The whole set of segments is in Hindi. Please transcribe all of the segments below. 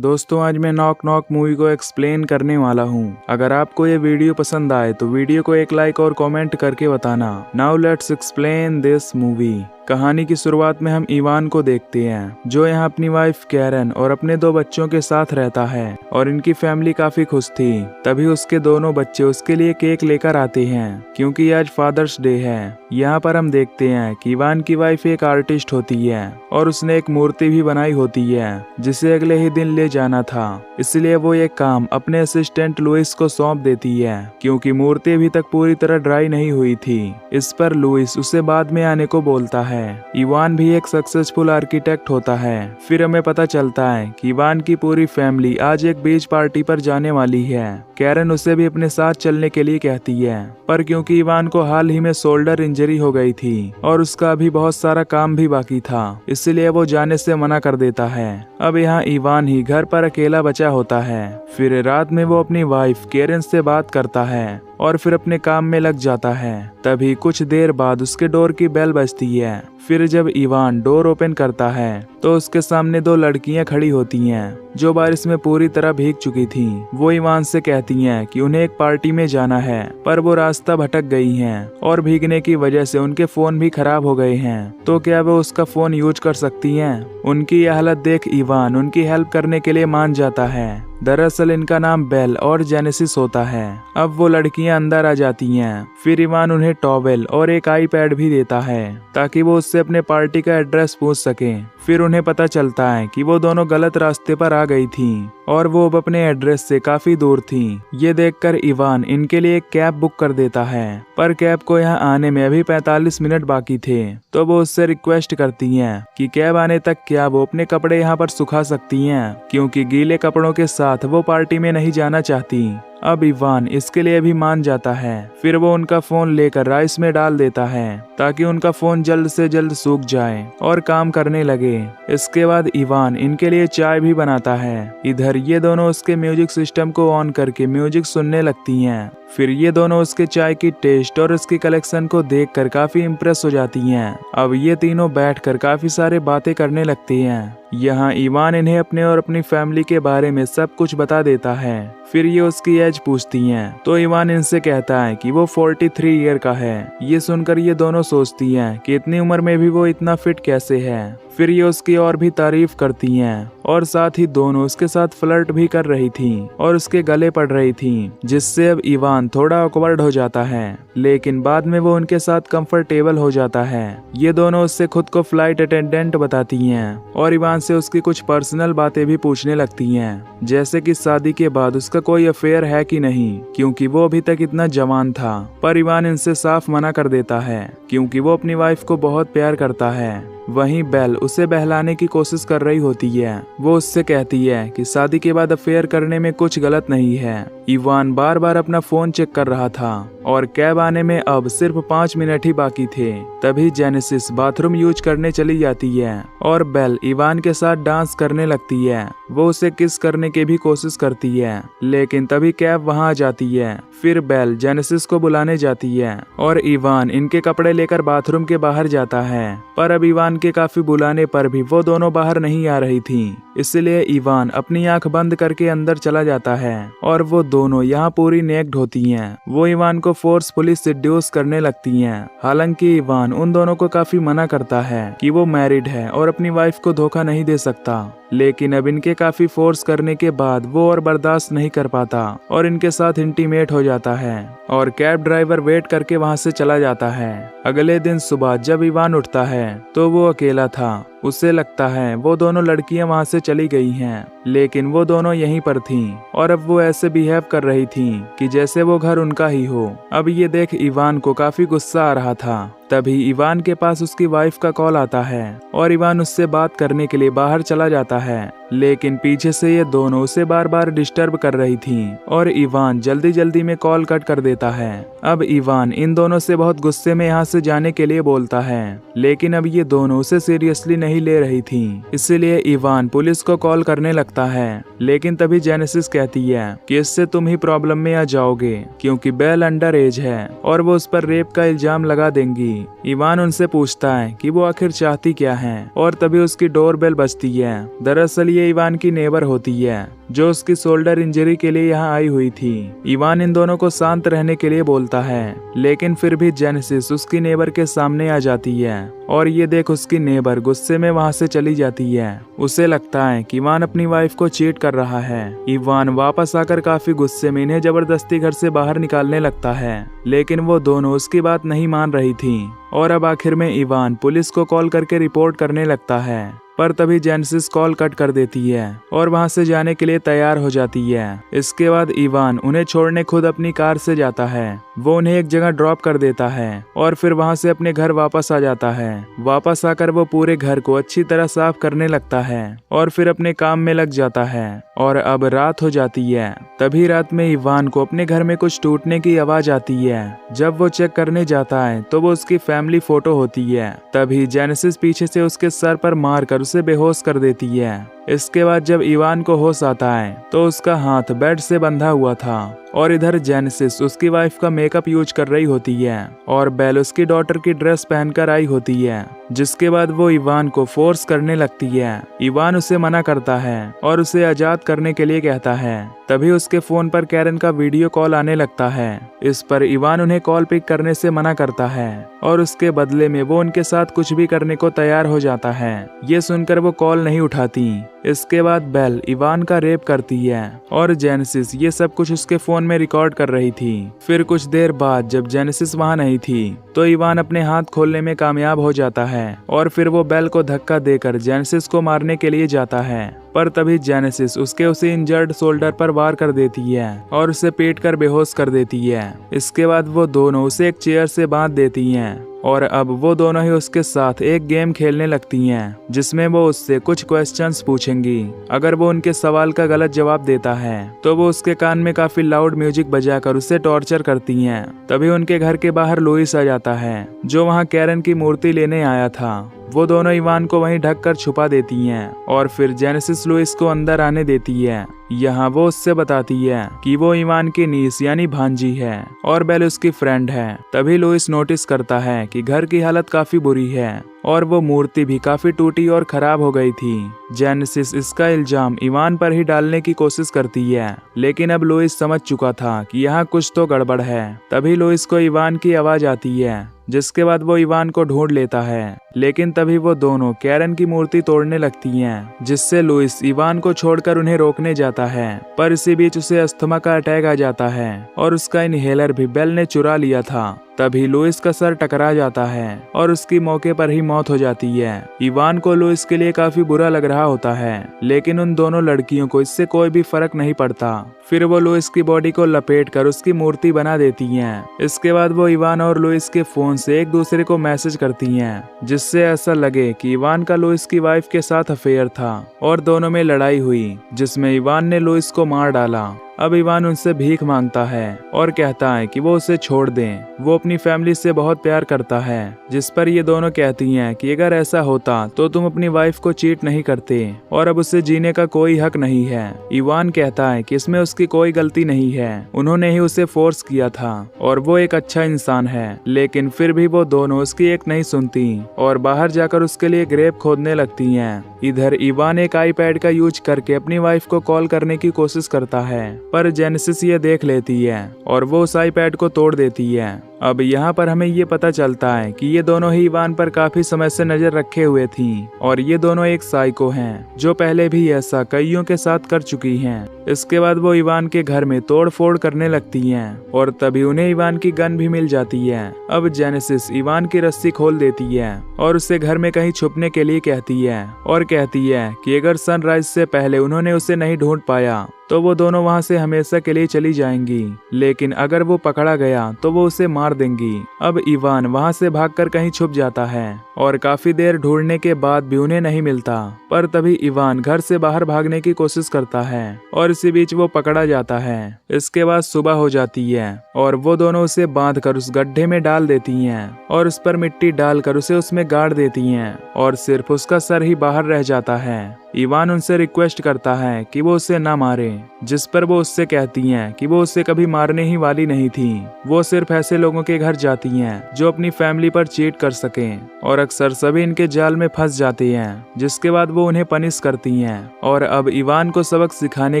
दोस्तों आज मैं नॉक नॉक मूवी को एक्सप्लेन करने वाला हूँ। अगर आपको ये वीडियो पसंद आए तो वीडियो को एक लाइक और कमेंट करके बताना। Now let's explain this movie. कहानी की शुरुआत में हम इवान को देखते हैं जो यहाँ अपनी वाइफ कैरन और अपने 2 बच्चों के साथ रहता है और इनकी फैमिली काफी खुश थी। तभी उसके दोनों बच्चे उसके लिए केक लेकर आते हैं क्योंकि आज फादर्स डे है। यहाँ पर हम देखते हैं कि इवान की वाइफ एक आर्टिस्ट होती है और उसने एक मूर्ति भी बनाई होती है जिसे अगले ही दिन ले जाना था, इसलिए वो ये काम अपने असिस्टेंट लुइस को सौंप देती है क्योंकि मूर्ति अभी तक पूरी तरह ड्राई नहीं हुई थी। इस पर लुइस उसे बाद में आने को बोलता है। इवान भी एक सक्सेसफुल आर्किटेक्ट होता है। फिर हमें पता चलता है कि इवान की पूरी फैमिली आज एक बीच पार्टी पर जाने वाली है। कैरन उसे भी अपने साथ चलने के लिए कहती है, पर क्योंकि इवान को हाल ही में शोल्डर इंजरी हो गई थी और उसका अभी बहुत सारा काम भी बाकी था, इसलिए वो जाने से मना कर देता है। अब यहाँ इवान ही घर पर अकेला बचा होता है। फिर रात में वो अपनी वाइफ कैरन से बात करता है और फिर अपने काम में लग जाता है। तभी कुछ देर बाद उसके डोर की बेल बजती है। फिर जब इवान डोर ओपन करता है तो उसके सामने 2 लड़कियां खड़ी होती हैं जो बारिश में पूरी तरह भीग चुकी थी। वो इवान से कहती हैं कि उन्हें एक पार्टी में जाना है, पर वो रास्ता भटक गई हैं और भीगने की वजह से उनके फोन भी खराब हो गए हैं, तो क्या वो उसका फोन यूज कर सकती हैं? उनकी यह हालत देख इवान उनकी हेल्प करने के लिए मान जाता है। दरअसल इनका नाम बेल और जेनेसिस होता है। अब वो लड़कियां अंदर आ जाती हैं। फिर इवान उन्हें टॉवेल और एक आईपैड भी देता है ताकि वो उससे अपने पार्टी का एड्रेस पूछ सके। फिर उन्हें पता चलता है कि वो दोनों गलत रास्ते पर आ गई थी और वो अब अपने एड्रेस से काफी दूर थी। ये देखकर इवान इनके लिए एक कैब बुक कर देता है, पर कैब को यहाँ आने में अभी 45 मिनट बाकी थे, तो वो उससे रिक्वेस्ट करती हैं कि कैब आने तक क्या वो अपने कपड़े यहाँ पर सुखा सकती हैं क्योंकि गीले कपड़ों के साथ वो पार्टी में नहीं जाना चाहती। अब इवान इसके लिए भी मान जाता है। फिर वो उनका फोन लेकर राइस में डाल देता है ताकि उनका फोन जल्द से जल्द सूख जाए और काम करने लगे। इसके बाद इवान इनके लिए चाय भी बनाता है। इधर ये दोनों उसके म्यूजिक सिस्टम को ऑन करके म्यूजिक सुनने लगती हैं। फिर ये दोनों उसके चाय की टेस्ट और उसकी कलेक्शन को देखकर काफी इम्प्रेस हो जाती हैं। अब ये तीनों बैठकर काफी सारे बातें करने लगती हैं। यहाँ इवान इन्हें अपने और अपनी फैमिली के बारे में सब कुछ बता देता है। फिर ये उसकी एज पूछती हैं, तो इवान इनसे कहता है कि वो 43 ईयर का है। ये सुनकर ये दोनों सोचती हैं कि इतनी उम्र में भी वो इतना फिट कैसे है। फिर ये उसकी और भी तारीफ करती हैं और साथ ही दोनों उसके साथ फ्लर्ट भी कर रही थी और उसके गले पड़ रही थी, जिससे अब इवान थोड़ा ऑकवर्ड हो जाता है, लेकिन बाद में वो उनके साथ कंफर्टेबल हो जाता है। ये दोनों उससे खुद को फ्लाइट अटेंडेंट बताती हैं और इवान से उसकी कुछ पर्सनल बातें भी पूछने लगती हैं, जैसे कि शादी के बाद उसका कोई अफेयर है कि नहीं, क्योंकि वो अभी तक इतना जवान था। पर इवान इनसे साफ मना कर देता है क्योंकि वो अपनी वाइफ को बहुत प्यार करता है। वहीं बेल उसे बहलाने की कोशिश कर रही होती है। वो उससे कहती है कि शादी के बाद अफेयर करने में कुछ गलत नहीं है। इवान बार बार अपना फोन चेक कर रहा था और कैब आने में अब सिर्फ 5 मिनट ही बाकी थे। तभी जेनेसिस बाथरूम यूज करने चली जाती है और बेल इवान के साथ डांस करने लगती है। वो उसे किस करने की भी कोशिश करती है, लेकिन तभी कैब वहां आ जाती है। फिर बेल जेनेसिस को बुलाने जाती है और इवान इनके कपड़े लेकर बाथरूम के बाहर जाता है, पर अब इवान के काफी बुलाने पर भी वो दोनों बाहर नहीं आ रही थी, इसलिए इवान अपनी आंख बंद करके अंदर चला जाता है और वो दोनों यहाँ पूरी नेक्ड होती हैं। वो इवान को फोर्सफुली सेड्यूस करने लगती हैं। हालांकि इवान उन दोनों को काफी मना करता है कि वो मैरिड है और अपनी वाइफ को धोखा नहीं दे सकता, लेकिन अब इनके काफी फोर्स करने के बाद वो और बर्दाश्त नहीं कर पाता और इनके साथ इंटीमेट हो जाता है और कैब ड्राइवर वेट करके वहां से चला जाता है। अगले दिन सुबह जब इवान उठता है तो वो अकेला था। उसे लगता है वो दोनों लड़कियां वहां से चली गई हैं, लेकिन वो दोनों यहीं पर थीं और अब वो ऐसे बिहेव कर रही थीं कि जैसे वो घर उनका ही हो। अब ये देख इवान को काफी गुस्सा आ रहा था। तभी इवान के पास उसकी वाइफ का कॉल आता है और इवान उससे बात करने के लिए बाहर चला जाता है, लेकिन पीछे से ये दोनों उसे बार बार डिस्टर्ब कर रही थीं और इवान जल्दी जल्दी में कॉल कट कर देता है। अब इवान इन दोनों से बहुत गुस्से में यहाँ से जाने के लिए बोलता है, लेकिन अब ये दोनों उसे सीरियसली नहीं ले रही थीं, इसलिए इवान पुलिस को कॉल करने लगता है। लेकिन तभी जेनेसिस कहती है कि इससे तुम ही प्रॉब्लम में आ जाओगे क्योंकि बेल अंडर एज है और वो उस पर रेप का इल्जाम लगा देंगी। इवान उनसे पूछता है कि वो आखिर चाहती क्या है और तभी उसकी डोर बेल बजती है। दरअसल ये इवान की नेबर होती है जो उसकी शोल्डर इंजरी के लिए यहाँ आई हुई थी। इवान इन दोनों को शांत रहने के लिए बोलता है, लेकिन फिर भी जेनेसिस उसकी नेबर के सामने आ जाती है और ये देख उसकी नेबर गुस्से में वहाँ से चली जाती है। उसे लगता है कि इवान अपनी वाइफ को चीट कर रहा है। इवान वापस आकर काफी गुस्से में इन्हें जबरदस्ती घर से बाहर निकालने लगता है, लेकिन वो दोनों उसकी बात नहीं मान रही थी और अब आखिर में इवान पुलिस को कॉल करके रिपोर्ट करने लगता है। पर तभी जेनेसिस कॉल कट कर देती है और वहां से जाने के लिए तैयार हो जाती है। इसके बाद इवान उन्हें छोड़ने खुद अपनी कार से जाता है। वो उन्हें एक जगह ड्रॉप कर देता है और फिर वहां से अपने घर वापस आ जाता है। वापस आकर वो पूरे घर को अच्छी तरह साफ करने लगता है और फिर अपने काम में लग जाता है और अब रात हो जाती है। तभी रात में इवान को अपने घर में कुछ टूटने की आवाज आती है। जब वो चेक करने जाता है तो वो उसकी फैमिली फोटो होती है। तभी जेनेसिस पीछे से उसके सर पर मारकर उसे बेहोश कर देती है। इसके बाद जब इवान को होश आता है तो उसका हाथ बेड से बंधा हुआ था और इधर जेनेसिस उसकी वाइफ का मेकअप यूज कर रही होती है और बेल उसकी डॉटर की ड्रेस पहनकर आई होती है, जिसके बाद वो इवान को फोर्स करने लगती है। इवान उसे मना करता है और उसे आजाद करने के लिए कहता है। तभी उसके फोन पर कैरन का वीडियो कॉल आने लगता है। इस पर इवान उन्हें कॉल पिक करने से मना करता है और उसके बदले में वो उनके साथ कुछ भी करने को तैयार हो जाता है। ये सुनकर वो कॉल नहीं उठाती। इसके बाद बेल इवान का रेप करती है और जेनेसिस ये सब कुछ उसके फोन में रिकॉर्ड कर रही थी। फिर कुछ देर बाद जब जेनेसिस वहां नहीं थी तो इवान अपने हाथ खोलने में कामयाब हो जाता है और फिर वो बेल को धक्का देकर जेनेसिस को मारने के लिए जाता है। पर तभी जेनेसिस उसके उसे इंजर्ड शोल्डर पर वार कर देती है और उसे पीट कर बेहोश कर देती है। इसके बाद वो दोनों उसे एक चेयर से बांध देती हैं और अब वो दोनों ही उसके साथ एक गेम खेलने लगती हैं, जिसमें वो उससे कुछ क्वेश्चंस पूछेंगी। अगर वो उनके सवाल का गलत जवाब देता है तो वो उसके कान में काफी लाउड म्यूजिक बजाकर उसे टॉर्चर करती हैं। तभी उनके घर के बाहर लुइस आ जाता है, जो वहाँ कैरन की मूर्ति लेने आया था। वो दोनों इवान को वहीं ढककर छुपा देती हैं और फिर जेनेसिस लुइस को अंदर आने देती है। यहाँ वो उससे बताती है कि वो इवान की नीस यानी भांजी है और बेल उसकी फ्रेंड है। तभी लुइस नोटिस करता है कि घर की हालत काफी बुरी है और वो मूर्ति भी काफी टूटी और खराब हो गई थी। जेनेसिस इसका इल्जाम इवान पर ही डालने की कोशिश करती है, लेकिन अब लुइस समझ चुका था कि यहाँ कुछ तो गड़बड़ है। तभी लुइस को इवान की आवाज आती है, जिसके बाद वो इवान को ढूंढ लेता है, लेकिन तभी वो दोनों कैरन की मूर्ति तोड़ने लगती हैं, जिससे लुइस इवान को छोड़कर उन्हें रोकने जाता है। पर इसी बीच उसे अस्थमा का अटैक आ जाता है और उसका इनहेलर भी बेल ने चुरा लिया था। तभी लुइस का सर टकरा जाता है और उसकी मौके पर ही मौत हो जाती है। इवान को लुइस के लिए काफी बुरा लग रहा होता है, लेकिन उन दोनों लड़कियों को इससे कोई भी फर्क नहीं पड़ता। फिर वो लुइस की बॉडी को लपेटकर उसकी मूर्ति बना देती हैं। इसके बाद वो इवान और लुइस के फोन से एक दूसरे को मैसेज करती हैं, जिससे ऐसा लगे कि इवान का लुइस की वाइफ के साथ अफेयर था और दोनों में लड़ाई हुई, जिसमें इवान ने लुइस को मार डाला। अब इवान उनसे भीख मांगता है और कहता है कि वो उसे छोड़ दें। वो अपनी फैमिली से बहुत प्यार करता है, जिस पर ये दोनों कहती हैं कि अगर ऐसा होता तो तुम अपनी वाइफ को चीट नहीं करते और अब उसे जीने का कोई हक नहीं है। इवान कहता है कि इसमें उसकी कोई गलती नहीं है, उन्होंने ही उसे फोर्स किया था और वो एक अच्छा इंसान है। लेकिन फिर भी वो दोनों उसकी एक नहीं सुनती और बाहर जाकर उसके लिए ग्रेव खोदने लगती हैं। इधर इवान एक आईपैड का यूज करके अपनी वाइफ को कॉल करने की कोशिश करता है, पर जेनेसिस ये देख लेती है और वो उस आईपैड को तोड़ देती है। अब यहाँ पर हमें ये पता चलता है कि ये दोनों ही इवान पर काफी समय से नजर रखे हुए थी और ये दोनों एक साइको हैं, जो पहले भी ऐसा कईयों के साथ कर चुकी हैं। इसके बाद वो इवान के घर में तोड़ फोड़ करने लगती हैं और तभी उन्हें इवान की गन भी मिल जाती है। अब जेनेसिस इवान की रस्सी खोल देती है और उसे घर में कहीं छुपने के लिए कहती है और कहती है कि अगर सनराइज से पहले उन्होंने उसे नहीं ढूंढ पाया तो वो दोनों वहां से हमेशा के लिए चली जाएंगी, लेकिन अगर वो पकड़ा गया तो वो उसे मार देंगी। अब इवान वहां से भागकर कहीं छुप जाता है और काफी देर ढूंढने के बाद भी उन्हें नहीं मिलता। पर तभी इवान घर से बाहर भागने की कोशिश करता है और इसी बीच वो पकड़ा जाता है। इसके बाद सुबह हो जाती है और वो दोनों उसे बांधकर उस गड्ढे में डाल देती हैं और उस पर मिट्टी डालकर उसे उसमें गाड़ देती हैं और सिर्फ उसका सर ही बाहर रह जाता है। इवान उनसे रिक्वेस्ट करता है कि वो उसे ना मारे, जिस पर वो उससे कहती हैं कि वो उसे कभी मारने ही वाली नहीं थी। वो सिर्फ ऐसे लोगों के घर जाती हैं जो अपनी फैमिली पर चीट कर सकें, और अक्सर सभी इनके जाल में फंस जाते हैं, जिसके बाद वो उन्हें पनिश करती हैं। और अब इवान को सबक सिखाने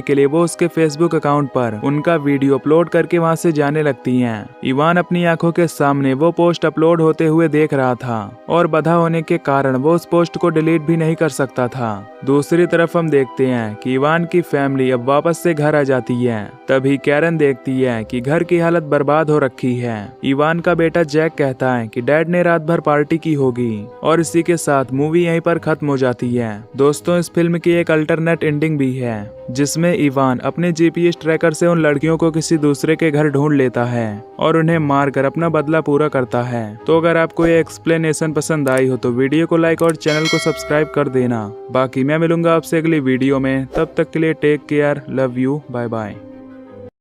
के लिए वो उसके फेसबुक अकाउंट पर उनका वीडियो अपलोड करके वहां से जाने लगती हैं। इवान अपनी आंखों के सामने वो पोस्ट अपलोड होते हुए देख रहा था और बधा होने के कारण वो उस पोस्ट को डिलीट भी नहीं कर सकता था। दूसरी तरफ हम देखते हैं कि इवान की फैमिली अब वापस से घर आ जाती है। तभी कैरन देखती है कि घर की हालत बर्बाद हो रखी है। इवान का बेटा जैक कहता है कि डैड ने रात भर पार्टी की होगी, और इसी के साथ मूवी यहीं पर खत्म हो जाती है। दोस्तों, इस फिल्म की एक अल्टरनेट एंडिंग भी है, जिसमें इवान अपने जीपीएस ट्रैकर से उन लड़कियों को किसी दूसरे के घर ढूंढ लेता है और उन्हें मारकर अपना बदला पूरा करता है। तो अगर आपको ये एक्सप्लेनेशन पसंद आई हो तो वीडियो को लाइक और चैनल को सब्सक्राइब कर देना। बाकी मैं मिलूंगा आपसे अगली वीडियो में, तब तक के लिए take care, love you, bye bye.